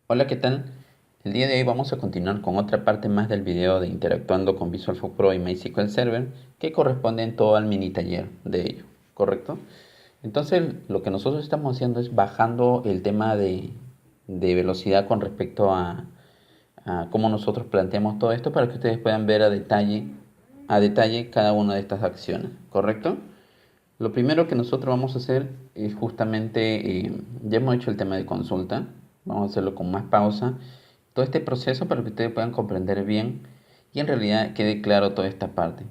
Hola, ¿qué tal? El día de hoy vamos a continuar con otra parte más del video de interactuando con Visual Force Pro y MySQL Server que corresponde en todo al mini taller de ello, ¿correcto? Entonces lo que nosotros estamos haciendo es bajando el tema de velocidad con respecto a cómo nosotros planteamos todo esto para que ustedes puedan ver a detalle cada una de estas acciones, ¿correcto? Lo primero que nosotros vamos a hacer es justamente, ya hemos hecho el tema de consulta, vamos a hacerlo con más pausa, todo este proceso para que ustedes puedan comprender bien y en realidad quede claro toda esta parte,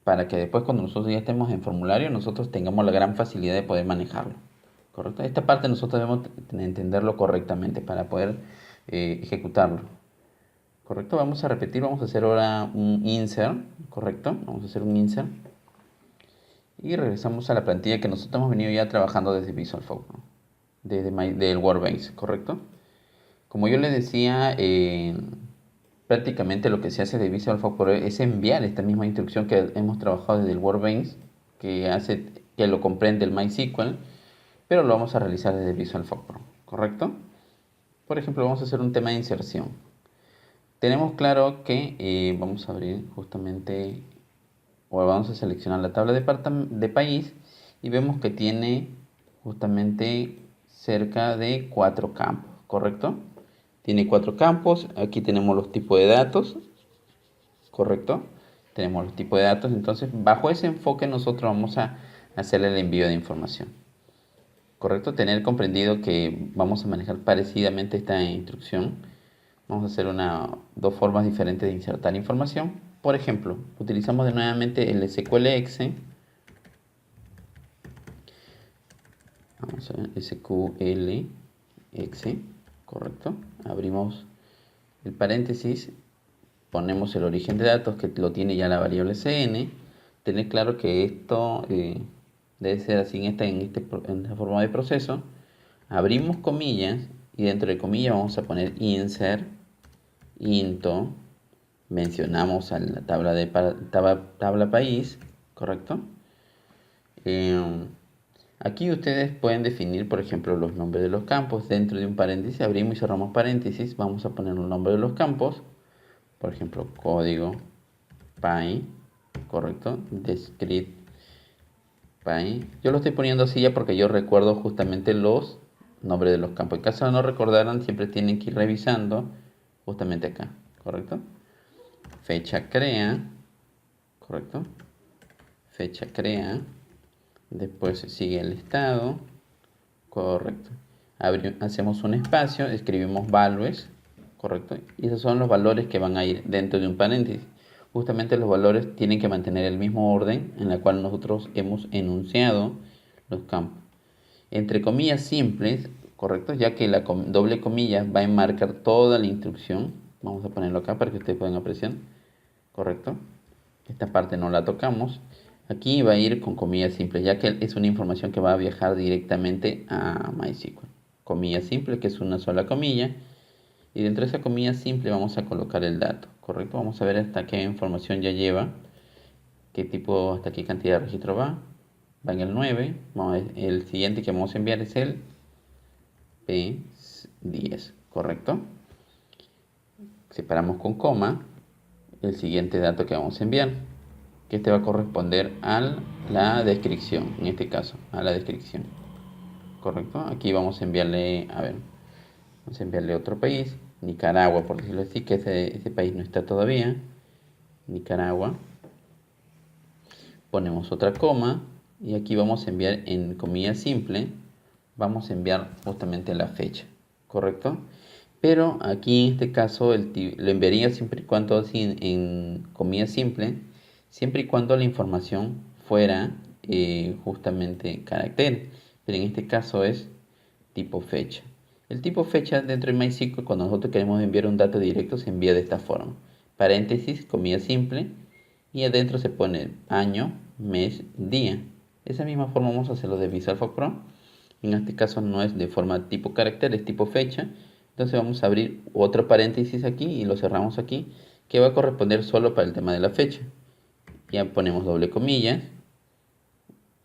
para que después cuando nosotros ya estemos en formulario nosotros tengamos la gran facilidad de poder manejarlo, ¿correcto? Esta parte nosotros debemos entenderlo correctamente para poder ejecutarlo, ¿correcto? Vamos a repetir, vamos a hacer ahora un insert, ¿correcto? Vamos a hacer un insert. Y regresamos a la plantilla que nosotros hemos venido ya trabajando desde Visual Force, ¿no? Del Workbench, ¿correcto? Como yo les decía, prácticamente lo que se hace de Visual Force es enviar esta misma instrucción que hemos trabajado desde el Workbench, que lo comprende el MySQL, pero lo vamos a realizar desde Visual Force Pro, ¿correcto? Por ejemplo, vamos a hacer un tema de inserción. Tenemos claro que vamos a abrir justamente o vamos a seleccionar la tabla de país y vemos que tiene justamente cerca de 4 campos, ¿correcto? Tiene 4 campos, aquí tenemos los tipos de datos, ¿correcto? Tenemos los tipos de datos, entonces bajo ese enfoque nosotros vamos a hacer el envío de información, ¿correcto? Tener comprendido que vamos a manejar parecidamente esta instrucción. Vamos a hacer dos formas diferentes de insertar información. Por ejemplo, utilizamos nuevamente el SQLexe. Vamos a ver, SQLexe, correcto. Abrimos el paréntesis, ponemos el origen de datos que lo tiene ya la variable cn. Tener claro que esto debe ser así en esta forma de proceso. Abrimos comillas y dentro de comillas vamos a poner insert into, mencionamos a la tabla país, ¿correcto? Aquí ustedes pueden definir, por ejemplo, los nombres de los campos. Dentro de un paréntesis, abrimos y cerramos paréntesis, vamos a poner un nombre de los campos, por ejemplo, código py, ¿correcto? Descript py. Yo lo estoy poniendo así ya porque yo recuerdo justamente los nombres de los campos. En caso de no recordaran, siempre tienen que ir revisando justamente acá, ¿correcto? Fecha crea, ¿correcto? Fecha crea, después sigue el estado, correcto. Hacemos un espacio, escribimos values, correcto. Y esos son los valores que van a ir dentro de un paréntesis. Justamente los valores tienen que mantener el mismo orden en la cual nosotros hemos enunciado los campos. Entre comillas simples, correcto, ya que la doble comilla va a enmarcar toda la instrucción. Vamos a ponerlo acá para que ustedes puedan apreciar. Correcto, esta parte no la tocamos. Aquí va a ir con comillas simples, ya que es una información que va a viajar directamente a MySQL. Comilla simple, que es una sola comilla, y dentro de esa comilla simple vamos a colocar el dato, correcto. Vamos a ver hasta qué información ya lleva, qué tipo, hasta qué cantidad de registro va en el 9. El siguiente que vamos a enviar es el P10, correcto. Separamos con coma el siguiente dato que vamos a enviar, que este va a corresponder a la descripción, en este caso, a la descripción, correcto. Aquí vamos a enviarle, vamos a enviarle otro país, Nicaragua, por decirlo así, que ese país no está todavía, Nicaragua. Ponemos otra coma y aquí vamos a enviar en comilla simple, vamos a enviar justamente la fecha, correcto. Pero aquí en este caso lo enviaría siempre y cuando así en comilla simple, siempre y cuando la información fuera justamente carácter, pero en este caso es tipo fecha. El tipo fecha dentro de MySQL, cuando nosotros queremos enviar un dato directo, se envía de esta forma: paréntesis, comilla simple, y adentro se pone año, mes, día. De esa misma forma vamos a hacerlo de Visual Force Pro. En este caso no es de forma tipo carácter, es tipo fecha. Entonces vamos a abrir otro paréntesis aquí y lo cerramos aquí, que va a corresponder solo para el tema de la fecha. Ya ponemos doble comillas,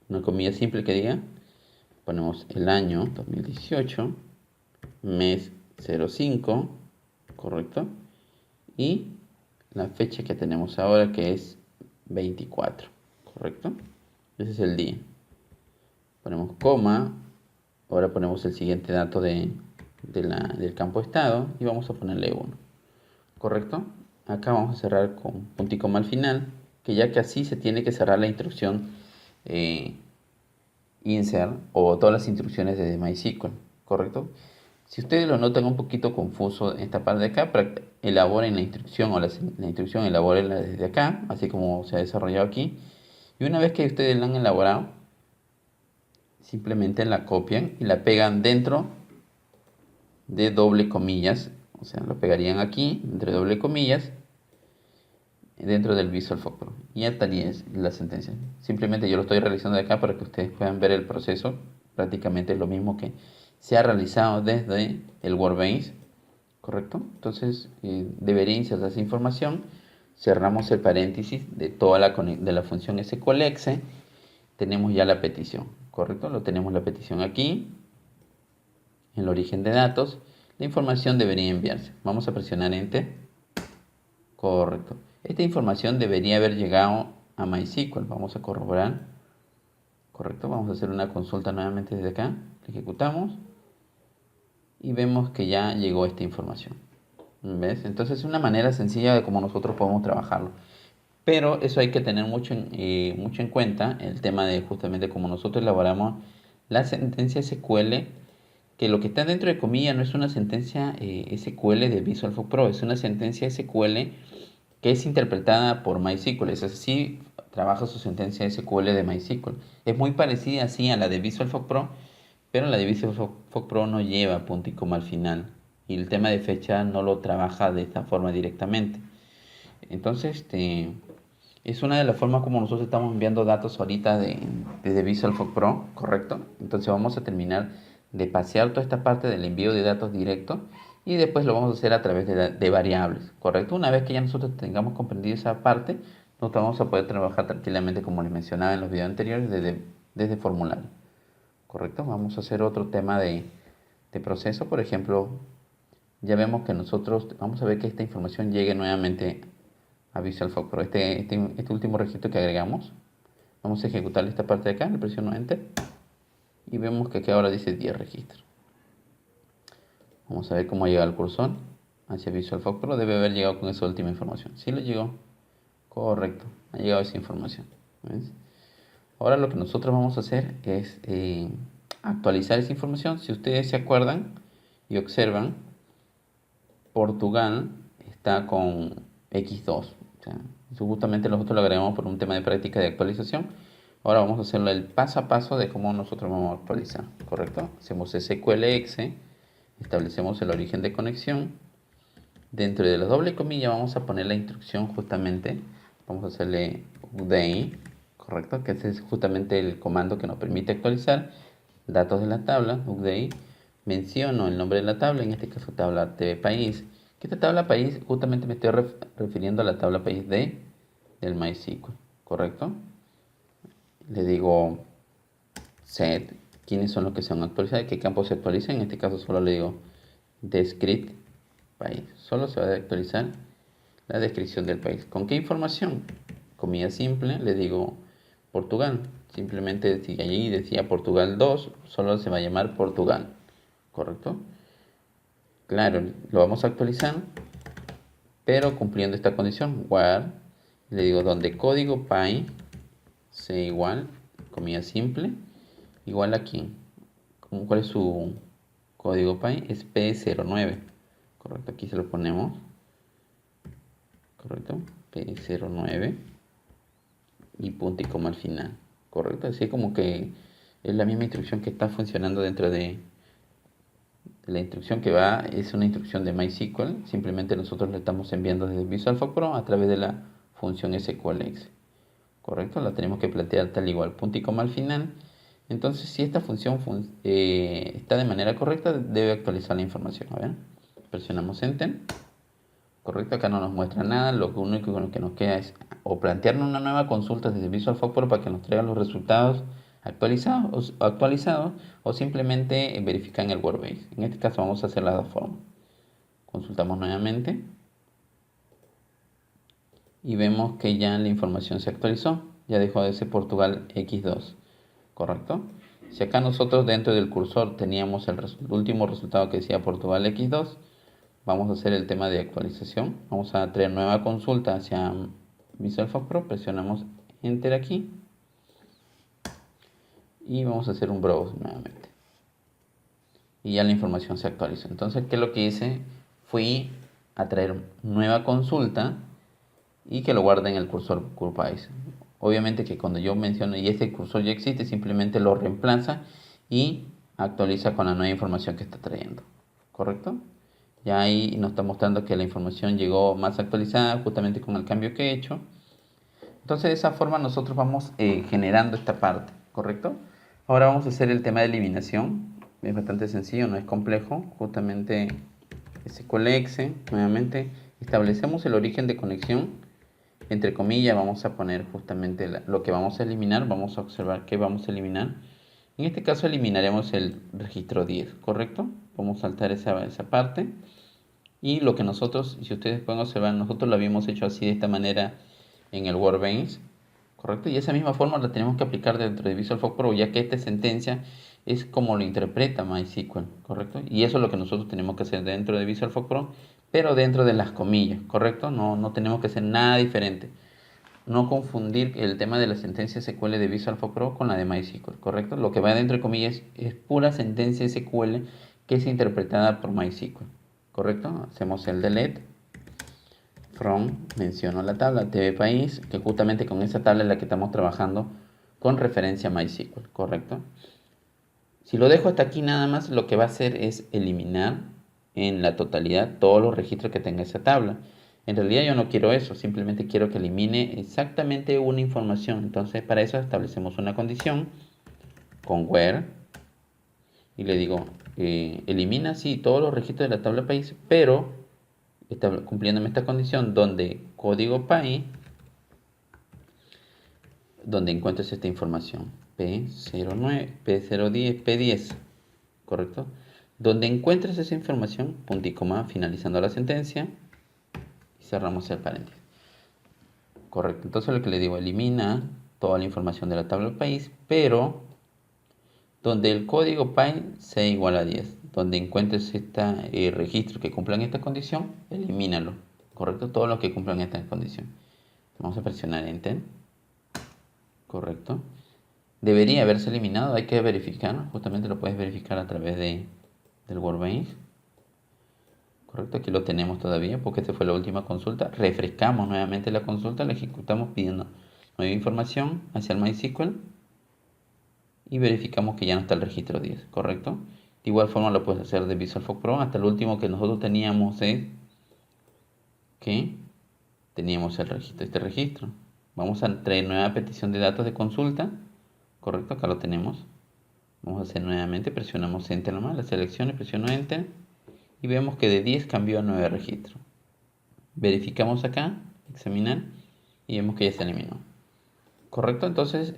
una comilla simple que diga, ponemos el año 2018, mes 05, correcto, y la fecha que tenemos ahora, que es 24, correcto. Ese es el día. Ponemos coma, ahora ponemos el siguiente dato del campo estado y vamos a ponerle 1, correcto. Acá vamos a cerrar con punto y coma al final, que ya que así se tiene que cerrar la instrucción insert o todas las instrucciones de MySQL, correcto. Si ustedes lo notan un poquito confuso en esta parte de acá, elaboren la instrucción o la instrucción elabórenla desde acá, así como se ha desarrollado aquí. Y una vez que ustedes la han elaborado, simplemente la copian y la pegan dentro de doble comillas. O sea, lo pegarían aquí, entre doble comillas, dentro del Visual Force Pro. Y esta es la sentencia. Simplemente yo lo estoy realizando de acá para que ustedes puedan ver el proceso. Prácticamente es lo mismo que se ha realizado desde el Workbench, ¿correcto? Entonces debería insertar esa información. Cerramos el paréntesis de toda de la función SQLexe. Tenemos ya la petición, ¿correcto? Lo tenemos la petición aquí, en el origen de datos. La información debería enviarse. Vamos a presionar Enter. Correcto. Esta información debería haber llegado a MySQL. Vamos a corroborar. Correcto. Vamos a hacer una consulta nuevamente desde acá. Ejecutamos. Y vemos que ya llegó esta información. ¿Ves? Entonces es una manera sencilla de cómo nosotros podemos trabajarlo. Pero eso hay que tener mucho en cuenta. El tema de justamente cómo nosotros elaboramos la sentencia SQL. Que lo que está dentro de comillas no es una sentencia SQL de Visual Force Pro. Es una sentencia SQL que es interpretada por MySQL. Es así, trabaja su sentencia SQL de MySQL. Es muy parecida así a la de Visual Force Pro, pero la de Visual Force Pro no lleva punto y coma al final. Y el tema de fecha no lo trabaja de esta forma directamente. Entonces, es una de las formas como nosotros estamos enviando datos ahorita desde Visual Force Pro, ¿correcto? Entonces vamos a terminar de pasear toda esta parte del envío de datos directo y después lo vamos a hacer a través de variables, ¿correcto? Una vez que ya nosotros tengamos comprendido esa parte, nosotros vamos a poder trabajar tranquilamente, como les mencionaba en los videos anteriores, desde formulario, ¿correcto? Vamos a hacer otro tema de proceso. Por ejemplo, ya vemos que nosotros vamos a ver que esta información llegue nuevamente a Visual Force Pro. Este último registro que agregamos, vamos a ejecutar esta parte de acá, le presiono Enter y vemos que aquí ahora dice 10 registros. Vamos a ver cómo llega el cursor hacia Visual Force Pro. Debe haber llegado con esa última información. Sí le llegó. Correcto. Ha llegado esa información. ¿Ves? Ahora lo que nosotros vamos a hacer es actualizar esa información. Si ustedes se acuerdan y observan, Portugal está con X2. O sea, eso justamente nosotros lo agregamos por un tema de práctica de actualización. Ahora vamos a hacerlo el paso a paso de cómo nosotros vamos a actualizar. ¿Correcto? Hacemos SQLexe. Establecemos el origen de conexión. Dentro de la doble comilla vamos a poner la instrucción justamente. Vamos a hacerle update, correcto, que ese es justamente el comando que nos permite actualizar datos de la tabla. Update, menciono el nombre de la tabla, en este caso tabla TV país. Que esta tabla país justamente me estoy refiriendo a la tabla país del MySQL, correcto. Le digo set, quiénes son los que se van a actualizar, qué campos se actualizan. En este caso solo le digo descript país. Solo se va a actualizar la descripción del país. ¿Con qué información? Comilla simple, le digo Portugal. Simplemente si allí decía Portugal 2, solo se va a llamar Portugal. ¿Correcto? Claro, lo vamos a actualizar, pero cumpliendo esta condición. Where, le digo donde código país sea igual, comilla simple, igual a quién. ¿Cuál es su código país? Es P09. Correcto, aquí se lo ponemos. Correcto, P09 y punto y coma al final. Correcto, así como que es la misma instrucción que está funcionando dentro de la instrucción que va, es una instrucción de MySQL. Simplemente nosotros lo estamos enviando desde Visual Force Pro a través de la función SQLexe. Correcto, la tenemos que plantear tal igual, punto y coma al final. Entonces, si esta función está de manera correcta, debe actualizar la información. A ver, presionamos Enter. Correcto, acá no nos muestra nada, lo único que nos queda es o plantearnos una nueva consulta desde Visual Force para que nos traiga los resultados actualizados o simplemente verificar en el Workbase. En este caso vamos a hacer las dos formas. Consultamos nuevamente y vemos que ya la información se actualizó, ya dejó de ser Portugal X2, ¿correcto? Si acá nosotros dentro del cursor teníamos el último resultado que decía Portugal X2, vamos a hacer el tema de actualización. Vamos a traer nueva consulta hacia Visual Force Pro. Presionamos Enter aquí. Y vamos a hacer un browse nuevamente. Y ya la información se actualizó. Entonces, ¿qué es lo que hice? Fui a traer nueva consulta y que lo guarde en el cursor CurvePaís. Obviamente que cuando yo menciono y este cursor ya existe, simplemente lo reemplaza y actualiza con la nueva información que está trayendo. ¿Correcto? Ya ahí nos está mostrando que la información llegó más actualizada justamente con el cambio que he hecho. Entonces de esa forma nosotros vamos generando esta parte, ¿correcto? Ahora vamos a hacer el tema de eliminación. Es bastante sencillo, no es complejo. Justamente SQLexe, nuevamente establecemos el origen de conexión. Entre comillas vamos a poner justamente lo que vamos a eliminar. Vamos a observar qué vamos a eliminar. En este caso eliminaremos el registro 10, ¿correcto? Vamos a saltar esa parte. Y lo que nosotros, si ustedes pueden observar, nosotros lo habíamos hecho así de esta manera en el Workbench, ¿correcto? Y esa misma forma la tenemos que aplicar dentro de Visual Force Pro, ya que esta sentencia es como lo interpreta MySQL, ¿correcto? Y eso es lo que nosotros tenemos que hacer dentro de Visual Force Pro, pero dentro de las comillas, ¿correcto? No tenemos que hacer nada diferente. No confundir el tema de la sentencia SQL de Visual Force Pro con la de MySQL, ¿correcto? Lo que va dentro de comillas es pura sentencia SQL que es interpretada por MySQL, ¿correcto? Hacemos el delete. From, menciono la tabla TV País, que justamente con esa tabla es la que estamos trabajando con referencia a MySQL, ¿correcto? Si lo dejo hasta aquí nada más, lo que va a hacer es eliminar en la totalidad todos los registros que tenga esa tabla. En realidad yo no quiero eso, simplemente quiero que elimine exactamente una información. Entonces para eso establecemos una condición con where y le digo, elimina sí todos los registros de la tabla país, pero está cumpliéndome esta condición donde código país, donde encuentres esta información, P09, P010, P10, ¿correcto? Donde encuentres esa información, punto y coma, finalizando la sentencia, y cerramos el paréntesis. Correcto, entonces lo que le digo, elimina toda la información de la tabla del país, pero donde el código país sea igual a 10, donde encuentres este registro que cumplan esta condición, elimínalo, correcto, todos los que cumplan esta condición. Vamos a presionar Enter, correcto. Debería haberse eliminado, hay que verificar, justamente lo puedes verificar a través del Workbench. Correcto, aquí lo tenemos todavía porque esta fue la última consulta. Refrescamos nuevamente la consulta, la ejecutamos pidiendo nueva información hacia el MySQL y verificamos que ya no está el registro 10, ¿correcto? De igual forma lo puedes hacer de Visual Force Pro. Hasta el último que nosotros teníamos es que teníamos el registro, este registro. Vamos a traer nueva petición de datos de consulta, ¿correcto? Acá lo tenemos. Vamos a hacer nuevamente, presionamos Enter nomás, la selección y presiono Enter. Y vemos que de 10 cambió a 9 registros. Verificamos acá, examinar, y vemos que ya se eliminó. ¿Correcto? Entonces,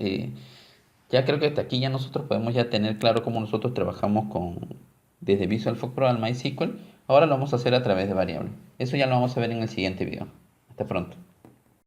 ya creo que hasta aquí ya nosotros podemos ya tener claro cómo nosotros trabajamos desde Visual Force Pro al MySQL. Ahora lo vamos a hacer a través de variables. Eso ya lo vamos a ver en el siguiente video. Hasta pronto.